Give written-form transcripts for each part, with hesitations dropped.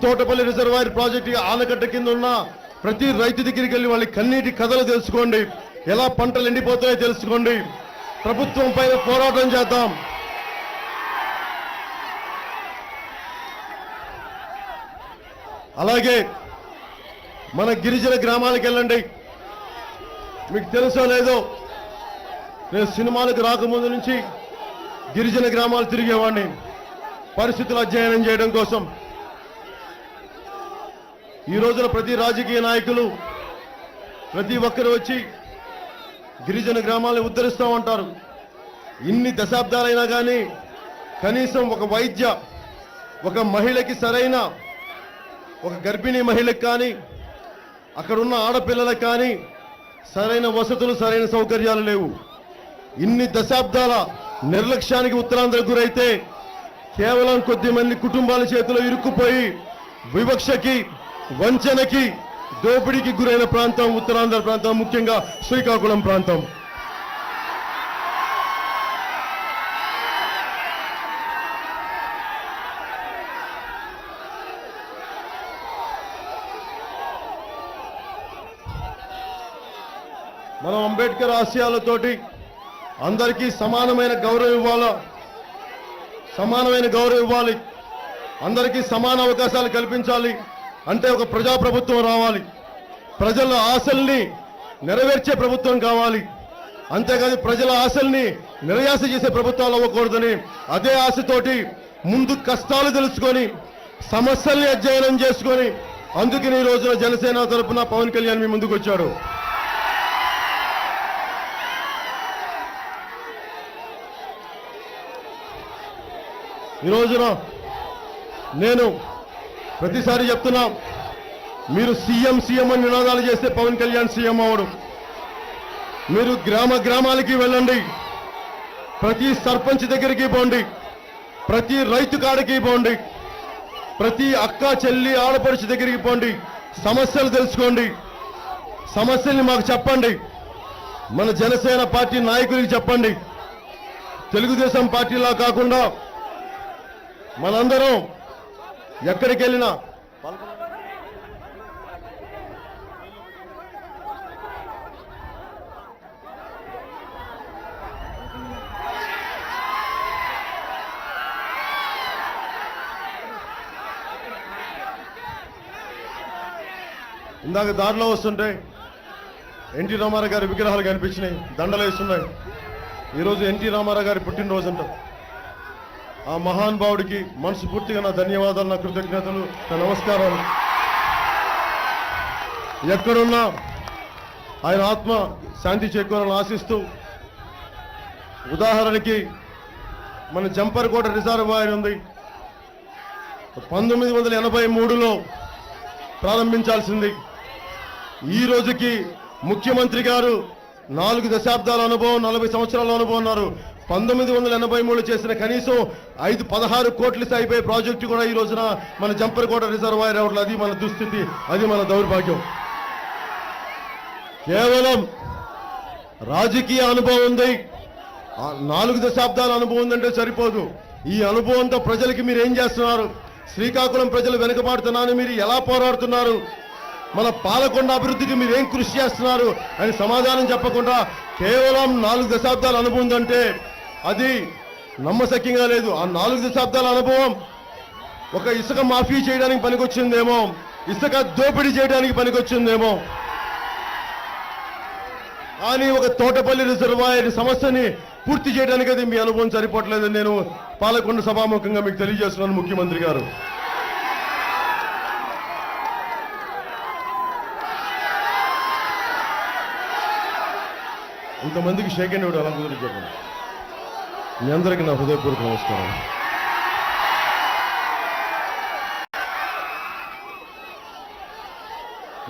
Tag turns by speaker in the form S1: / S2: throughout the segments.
S1: Thotapalli reservoir project ఆనకట్ట కింద ఉన్న ప్రతి రైతు దగ్గరికి వెళ్ళి వాళ్ళ కన్నీటి కథలు తెలుసుకోండి. ఎలా పంటలు ఎండిపోతాయో తెలుసుకోండి. ప్రభుత్వం పైన పోరాటం చేద్దాం. అలాగే మన గిరిజన గ్రామాలకు వెళ్ళండి. మీకు తెలుసో లేదో, నేను సినిమాలకు రాకముందు నుంచి గిరిజన గ్రామాలు తిరిగేవాడిని పరిస్థితులు అధ్యయనం చేయడం కోసం. ఈ రోజున ప్రతి రాజకీయ నాయకులు ప్రతి ఒక్కరు వచ్చి గిరిజన గ్రామాలను ఉద్ధరిస్తూ ఉంటారు. ఇన్ని దశాబ్దాలైనా కానీ కనీసం ఒక మహిళకి సరైన ఒక గర్భిణీ మహిళకి కానీ అక్కడున్న ఆడపిల్లలకు కానీ సరైన వసతులు సరైన సౌకర్యాలు లేవు. ఇన్ని దశాబ్దాల నిర్లక్ష్యానికి ఉత్తరాంధ్ర గురైతే కేవలం కొద్ది మంది కుటుంబాల చేతిలో ఇరుక్కుపోయి వివక్షకి వంచనకి దోపిడీకి గురైన ప్రాంతం ఉత్తరాంధ్ర ప్రాంతం, ముఖ్యంగా శ్రీకాకుళం ప్రాంతం. మనం అంబేద్కర్ ఆశయాలతోటి అందరికీ సమానమైన గౌరవం ఇవ్వాలి, అందరికీ సమాన అవకాశాలు కల్పించాలి అంటే ఒక ప్రజాప్రభుత్వం రావాలి. ప్రజల ఆశల్ని నెరవేర్చే ప్రభుత్వం కావాలి. అంతేకాదు ప్రజల ఆశల్ని నిరయాస చేసే ప్రభుత్వాలు అవ్వకూడదని అదే ఆశతోటి ముందు కష్టాలు తెలుసుకొని సమస్యల్ని అధ్యయనం చేసుకొని అందుకని ఈ రోజున జనసేన తరఫున పవన్ కళ్యాణ్ మీ ముందుకు వచ్చాడు. ఈ రోజున నేను ప్రతిసారి చెప్తున్నా, మీరు సీఎం అని నినాదాలు చేస్తే పవన్ కళ్యాణ్ సీఎం అవడు. మీరు గ్రామాలకి వెళ్ళండి, ప్రతి సర్పంచ్ దగ్గరికి పోండి, ప్రతి రైతు కాడికి పోండి, ప్రతి అక్క చెల్లి ఆడపడుచు దగ్గరికి పోండి, సమస్యలు తెలుసుకోండి, సమస్యల్ని మాకు చెప్పండి. మన జనసేన పార్టీ నాయకులకి చెప్పండి. తెలుగుదేశం పార్టీలా కాకుండా మనందరం ఎక్కడికి వెళ్ళినా ఇందాక దారిలో వస్తుంటే ఎన్టీ రామారావు గారి విగ్రహాలు కనిపించినాయి, దండలు వేస్తున్నాయి. ఈరోజు ఎన్టీ రామారావు గారి పుట్టినరోజు అంట. ఆ మహానుభావుడికి మనస్ఫూర్తిగా నా ధన్యవాదాలు, నా కృతజ్ఞతలు, నా నమస్కారాలు. ఎక్కడున్నా ఆయన ఆత్మ శాంతి చేకూరాలని ఆశిస్తూ, ఉదాహరణకి మన జంపర్కోట రిజర్వాయర్ ఉంది, 1983లో ప్రారంభించాల్సింది. ఈ రోజుకి ముఖ్యమంత్రి గారు 4 దశాబ్దాల అనుభవం, 40 సంవత్సరాల అనుభవం ఉన్నారు. 1983 చేసిన కనీసం 16 కోట్లు అయిపోయే ప్రాజెక్టు కూడా ఈ రోజున మన జంపర్కోట రిజర్వాయర్ అవట్లేదు. అది మన దుస్థితి, అది మన దౌర్భాగ్యం. కేవలం రాజకీయ అనుభవం ఉంది, 4 దశాబ్దాల అనుభవం ఉందంటే సరిపోదు. ఈ అనుభవంతో ప్రజలకి మీరు ఏం చేస్తున్నారు? శ్రీకాకుళం ప్రజలు వెనుకబాటుతున్నారని మీరు ఎలా పోరాడుతున్నారు? మన పాలకొండ అభివృద్ధికి మీరు ఏం కృషి చేస్తున్నారు అని సమాధానం చెప్పకుండా కేవలం 4 దశాబ్దాల అనుభవం ఉందంటే అది నమ్మశక్యంగా లేదు. ఆ 4 దశాబ్దాల అనుభవం ఒక ఇసుక మాఫీ చేయడానికి పనికొచ్చిందేమో, ఇసుక దోపిడీ చేయడానికి పనికొచ్చిందేమో, కానీ ఒక తోటపల్లి రిజర్వాయర్ సమస్యని పూర్తి చేయడానికి అది మీ అనుభవం సరిపోవట్లేదని నేను పాలకొండ సభాముఖంగా మీకు తెలియజేస్తున్నాను. ముఖ్యమంత్రి గారు, ఇంతమందికి షేక్ హ్యాండ్ ఇవ్వడం అలా కుదిరి చెప్పండి. మీ అందరికీ నా హృదయపూర్వక నమస్కారం.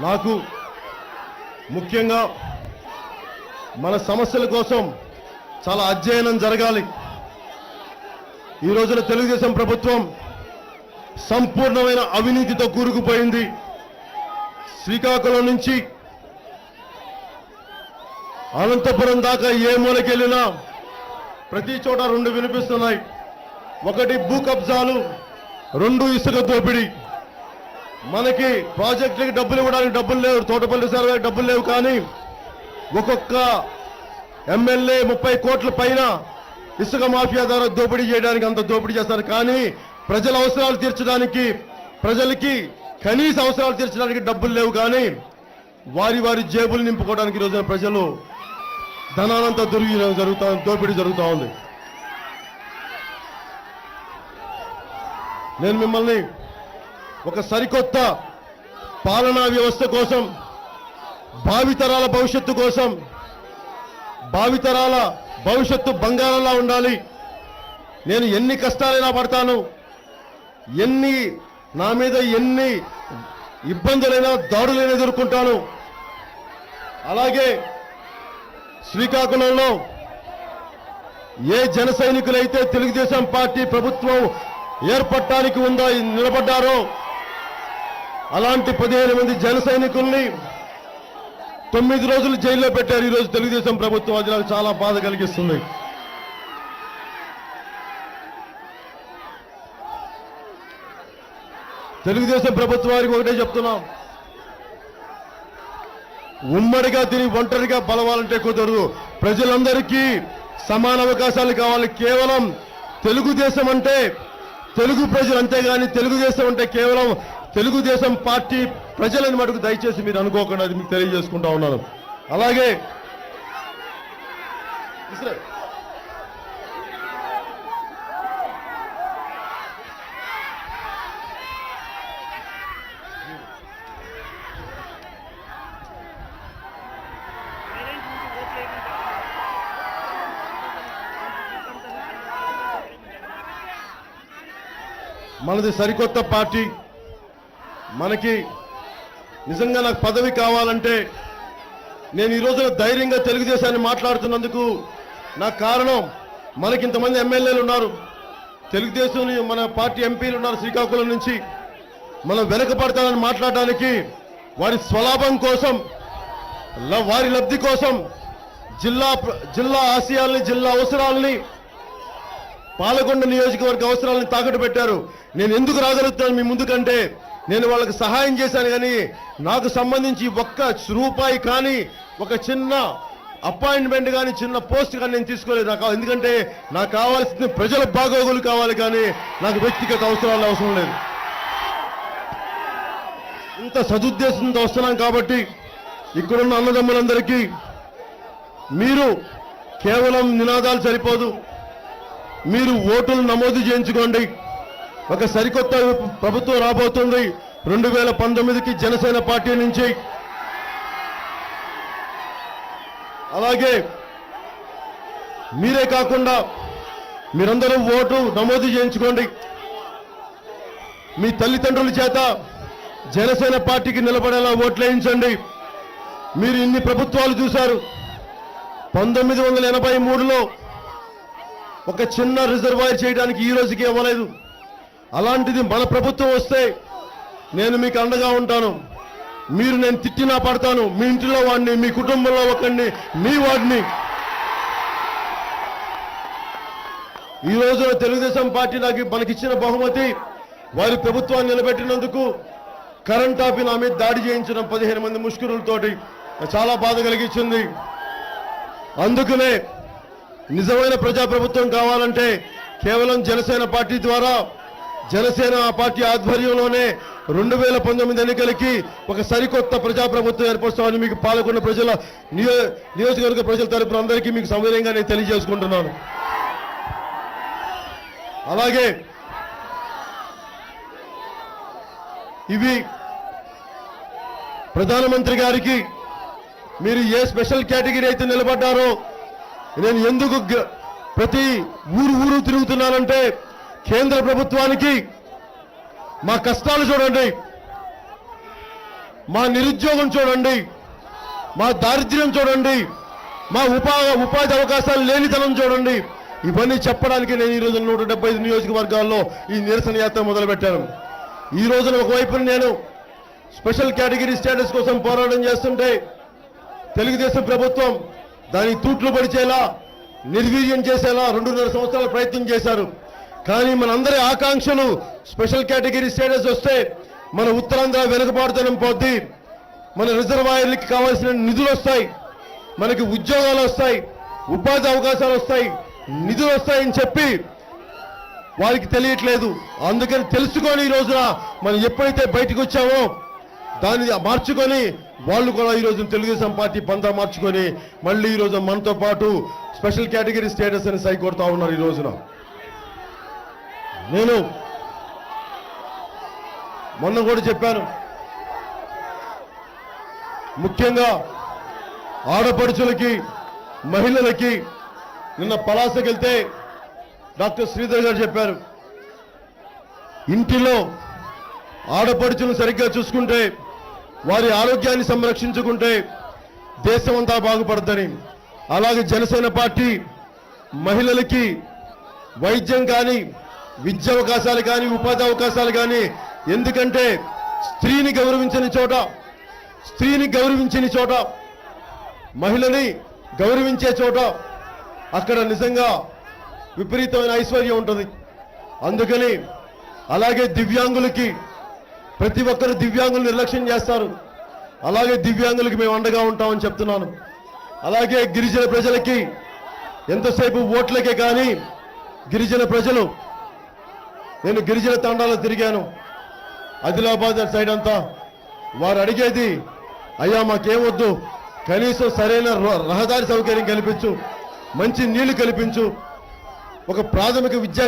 S1: నాకు ముఖ్యంగా మన సమస్యల కోసం చాలా అధ్యయనం జరగాలి. ఈ రోజున తెలుగుదేశం ప్రభుత్వం సంపూర్ణమైన అవినీతితో కూరుకుపోయింది. శ్రీకాకుళం నుంచి అనంతపురం దాకా ఏ మూలకెళ్ళినా ప్రతి చోట 2 వినిపిస్తున్నాయి. ఒకటి భూ కబ్జాలు, 2 ఇసుక దోపిడీ. మనకి ప్రాజెక్టులకి డబ్బులు ఇవ్వడానికి డబ్బులు లేవు, తోటపల్లి సర్వే డబ్బులు లేవు, కానీ ఒక్కొక్క ఎమ్మెల్యే 30 కోట్ల పైన ఇసుక మాఫియా ద్వారా దోపిడీ చేయడానికి అంత దోపిడీ చేస్తారు. కానీ ప్రజల అవసరాలు తీర్చడానికి, ప్రజలకి కనీస అవసరాలు తీర్చడానికి డబ్బులు లేవు, కానీ వారి వారి జేబులు నింపుకోవడానికి ఈ రోజున ప్రజలు ధనానంతా దోపిడీ జరుగుతూ ఉంది. నేను మిమ్మల్ని ఒక సరికొత్త పాలనా వ్యవస్థ కోసం, భావితరాల భవిష్యత్తు కోసం, భావితరాల భవిష్యత్తు బంగారంలా ఉండాలి, నేను ఎన్ని కష్టాలైనా పడతాను, నా మీద ఎన్ని ఇబ్బందులైనా దాడులైనా ఎదుర్కొంటాను. అలాగే శ్రీకాకుళంలో ఏ జన సైనికులైతే తెలుగుదేశం పార్టీ ప్రభుత్వం ఏర్పడటానికి నిలబడ్డారో అలాంటి 15 మంది జన సైనికుల్ని 9 రోజులు జైల్లో పెట్టారు ఈరోజు తెలుగుదేశం ప్రభుత్వం. అది నాకు చాలా బాధ కలిగిస్తుంది. తెలుగుదేశం ప్రభుత్వానికి ఒకటే చెప్తున్నాం, ఉమ్మడిగా తిని ఒంటరిగా బలవాలంటే కుదరదు. ప్రజలందరికీ సమాన అవకాశాలు కావాలి. కేవలం తెలుగుదేశం అంటే తెలుగు ప్రజలు, అంతేగాని తెలుగుదేశం అంటే కేవలం తెలుగుదేశం పార్టీ ప్రజలని మటుకు దయచేసి మీరు అనుకోకుండా అది మీకు తెలియజేసుకుంటా ఉన్నాను. అలాగే మనది సరికొత్త పార్టీ. మనకి నిజంగా నాకు పదవి కావాలంటే నేను ఈ రోజున ధైర్యంగా తెలుగుదేశాన్ని మాట్లాడుతున్నందుకు నాకు కారణం, మనకి ఇంతమంది ఎమ్మెల్యేలు ఉన్నారు, తెలుగుదేశం మన పార్టీ ఎంపీలు ఉన్నారు శ్రీకాకుళం నుంచి. మనం వెనకపడతానని మాట్లాడడానికి వారి స్వలాభం కోసం, వారి లబ్ధి కోసం జిల్లా ఆశయాల్ని, జిల్లా అవసరాలని, పాలకొండ నియోజకవర్గ అవసరాలను తాకట్టు పెట్టారు. నేను ఎందుకు రాగలుగుతాను మీ ముందుకంటే నేను వాళ్ళకి సహాయం చేశాను, కానీ నాకు సంబంధించి ఒక్క రూపాయి కానీ, ఒక చిన్న అపాయింట్మెంట్ కానీ, చిన్న పోస్ట్ కానీ నేను తీసుకోలేదు. ఎందుకంటే నాకు కావాల్సింది ప్రజల బాగోగులు కావాలి, కానీ నాకు వ్యక్తిగత అవసరాలు అవసరం లేదు. ఇంత సదుద్దేశంతో వస్తున్నాం కాబట్టి ఇక్కడున్న అన్నదమ్ములందరికీ మీరు కేవలం నినాదాలు సరిపోదు, మీరు ఓటులు నమోదు చేయించుకోండి. ఒక సరికొత్త ప్రభుత్వం రాబోతుంది 2019కి జనసేన పార్టీ నుంచి. అలాగే మీరే కాకుండా మీరందరూ ఓటు నమోదు చేయించుకోండి. మీ తల్లిదండ్రుల చేత జనసేన పార్టీకి నిలబడేలా ఓట్లేయించండి. మీరు ఇన్ని ప్రభుత్వాలు చూశారు. 1983లో ఒక చిన్న రిజర్వాయర్ చేయడానికి ఈ రోజుకి ఇవ్వలేదు. అలాంటిది మన ప్రభుత్వం వస్తే నేను మీకు అండగా ఉంటాను. మీరు నేను తిట్టినా పడతాను. మీ ఇంటిలో వాడిని, మీ కుటుంబంలో ఒకరిని, మీ వాడిని. ఈ రోజున తెలుగుదేశం పార్టీ మనకిచ్చిన బహుమతి వారి ప్రభుత్వాన్ని నిలబెట్టినందుకు కరెంట్ ఆపి నా మీద దాడి చేయించడం 15 మంది ముష్కరులతోటి చాలా బాధ కలిగించింది. అందుకనే నిజమైన ప్రజాప్రభుత్వం కావాలంటే కేవలం జనసేన పార్టీ ద్వారా, జనసేన పార్టీ ఆధ్వర్యంలోనే 2019 ఎన్నికలకి ఒక సరికొత్త ప్రజాప్రభుత్వం ఏర్పరుస్తామని మీకు పాల్గొన్న ప్రజల నియోజకవర్గ ప్రజల తరపున అందరికీ మీకు సౌకర్యంగా నేను తెలియజేసుకుంటున్నాను. అలాగే ఇవి ప్రధానమంత్రి గారికి మీరు ఏ స్పెషల్ కేటగిరీ అయితే నిలబడ్డారో, నేను ఎందుకు ప్రతి ఊరు తిరుగుతున్నానంటే కేంద్ర ప్రభుత్వానికి మా కష్టాలు చూడండి, మా నిరుద్యోగం చూడండి, మా దారిద్ర్యం చూడండి, మా ఉపాధి అవకాశాలు లేనితనం చూడండి. ఇవన్నీ చెప్పడానికి నేను ఈ రోజు 175 నియోజకవర్గాల్లో ఈ నిరసన యాత్ర మొదలుపెట్టాను. ఈ రోజున ఒకవైపు నేను స్పెషల్ కేటగిరీ స్టేటస్ కోసం పోరాటం చేస్తుంటే తెలుగుదేశం ప్రభుత్వం దాని తూట్లు పడిచేలా, నిర్వీర్యం చేసేలా 2.5 సంవత్సరాల ప్రయత్నం చేశారు. కానీ మనందరి ఆకాంక్షలు స్పెషల్ కేటగిరీ స్టేటస్ వస్తే మన ఉత్తరాంధ్ర వెనుకబాటుతనం పోద్ది, మన రిజర్వాయర్లకి కావాల్సిన నిధులు వస్తాయి, మనకి ఉద్యోగాలు వస్తాయి, ఉపాధి అవకాశాలు వస్తాయి, నిధులు వస్తాయని చెప్పి వారికి తెలియట్లేదు. అందుకని తెలుసుకొని ఈ రోజున మనం ఎప్పుడైతే బయటకు వచ్చామో దాన్ని మార్చుకొని వాళ్ళు కూడా ఈ రోజు తెలుగుదేశం పార్టీ పంతా మార్చుకొని మళ్ళీ ఈ రోజు మనతో పాటు స్పెషల్ కేటగిరీ స్టేటస్ అని సై కొడతా ఉన్నారు. ఈ రోజున నేను మొన్న కూడా చెప్పాను, ముఖ్యంగా ఆడపడుచులకి మహిళలకి నిన్న పలాసకి వెళ్తే డాక్టర్ శ్రీధర్ గారు చెప్పారు, ఇంటిలో ఆడపడుచులను సరిగ్గా చూసుకుంటే, వారి ఆరోగ్యాన్ని సంరక్షించుకుంటే దేశం అంతా బాగుపడదని. అలాగే జనసేన పార్టీ మహిళలకి వైద్యం కానీ, విద్య అవకాశాలు కానీ, ఉపాధి అవకాశాలు కానీ, ఎందుకంటే స్త్రీని గౌరవించని చోట మహిళని గౌరవించే చోట అక్కడ నిజంగా విపరీతమైన ఐశ్వర్యం ఉంటుంది. అందుకని అలాగే దివ్యాంగులకి, ప్రతి ఒక్కరు దివ్యాంగులు నిర్లక్ష్యం చేస్తారు, అలాగే దివ్యాంగులకి మేము అండగా ఉంటామని చెప్తున్నాను. అలాగే గిరిజన ప్రజలకి ఎంతసేపు ఓట్లకే కానీ గిరిజన ప్రజలు, నేను గిరిజన తండాలో తిరిగాను ఆదిలాబాద్ సైడ్ అంతా, వారు అడిగేది అయ్యా మాకేమొద్దు, కనీసం సరైన రహదారి సౌకర్యం కల్పించు, మంచి నీళ్లు కల్పించు, ఒక ప్రాథమిక విద్యా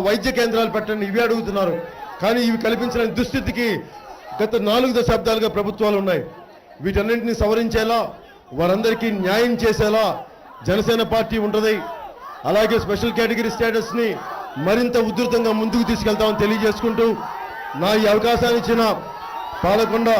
S1: వైద్య కేంద్రాలు పెట్టండి, ఇవి అడుగుతున్నారు. కానీ ఇవి కల్పించిన దుస్థితికి గత 4 దశాబ్దాలుగా ప్రభుత్వాలు ఉన్నాయి. వీటన్నింటినీ సవరించేలా, వారందరికీ న్యాయం చేసేలా జనసేన పార్టీ ఉంటుంది. అలాగే స్పెషల్ కేటగిరీ స్టేటస్ ని మరింత ఉధృతంగా ముందుకు తీసుకెళ్తామని తెలియజేసుకుంటూ, నా ఈ అవకాశాన్ని ఇచ్చిన పాలకొండ